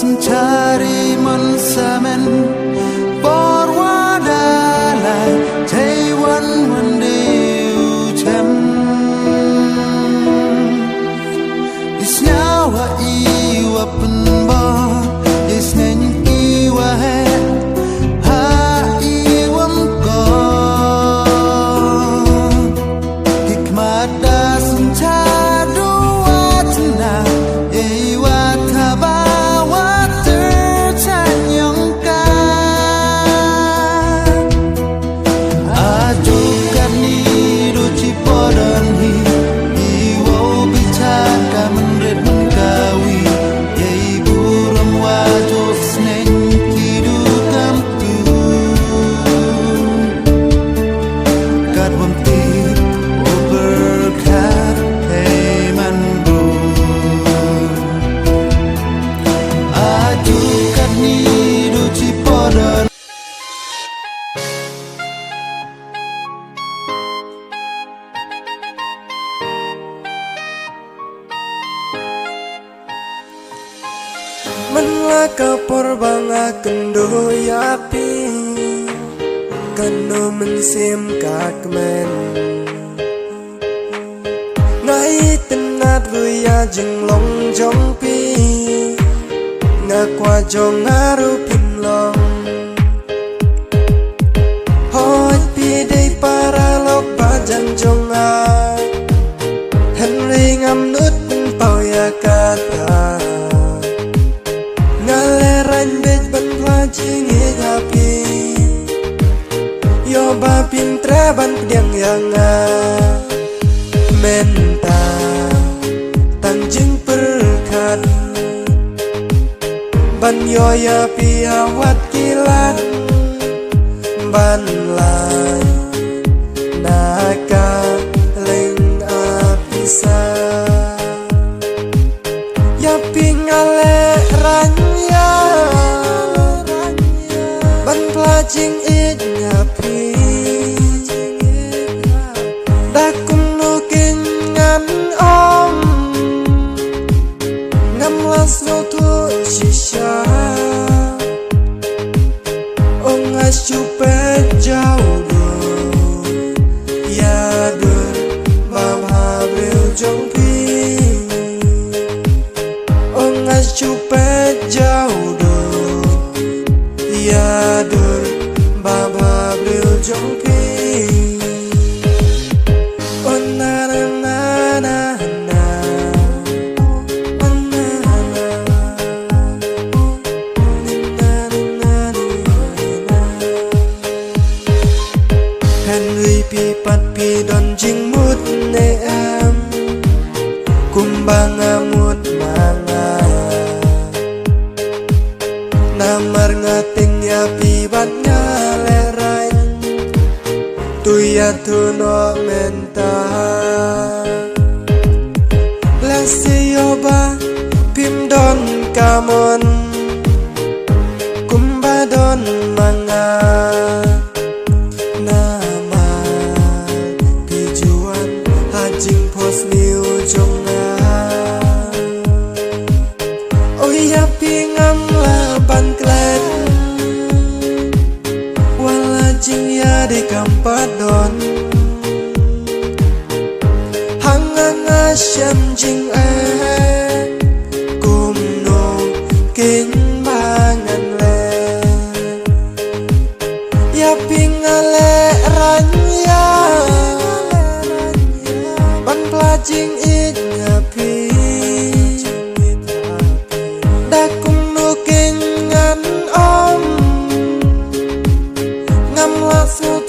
mencari mensamen berwadalai Taiwan mendiu jam isnyawa iwa penbar isnen iwa het ha iwam ko hikmat dasam chadu watna iwa tabawa tertanyangka ajukan hidup cipodan hi iwo bicara menret mengkawi yai buram wajos neng hidupkan tu kat wamti berkat heman bro ajukan hidup cipodan Menlaka porbanga kendo yapi kano mensim kakmen ngai tenat vuya jenglong jongpi ngakwa jong ngaru pinlong hoi pi dei para lok bajan jonga Henry ngam nut pau ya kata ngaleran bej ban plajing happy yo ba pintra ban pediang yang menta tanjing perkat ban yo ya pi awat kilat ban lai naka leng apisa ya pingale ranya ban plajing ngapi dakung nukin ngan om ngam lasno tu shisha ong asyupe jauh do ya dur baba bril jongpi ong asyupe jauh do ya dur baba bril jongpi oh na na na na na oh na na Henry pi pat pi don jing mut ne am kumbang amut manga namar ngating ya pi bat ngalerai tu ya tu no menta lasi yoba pim don kamon kumba don manga nama pijuan hajing pos niu jonga oh ya pingam laban klet wala jing ya di kampadon hangang asyam jing kumno king bangan le ya pingale ranya ban plajing ngapi dakung nuking ngan om ngam lasu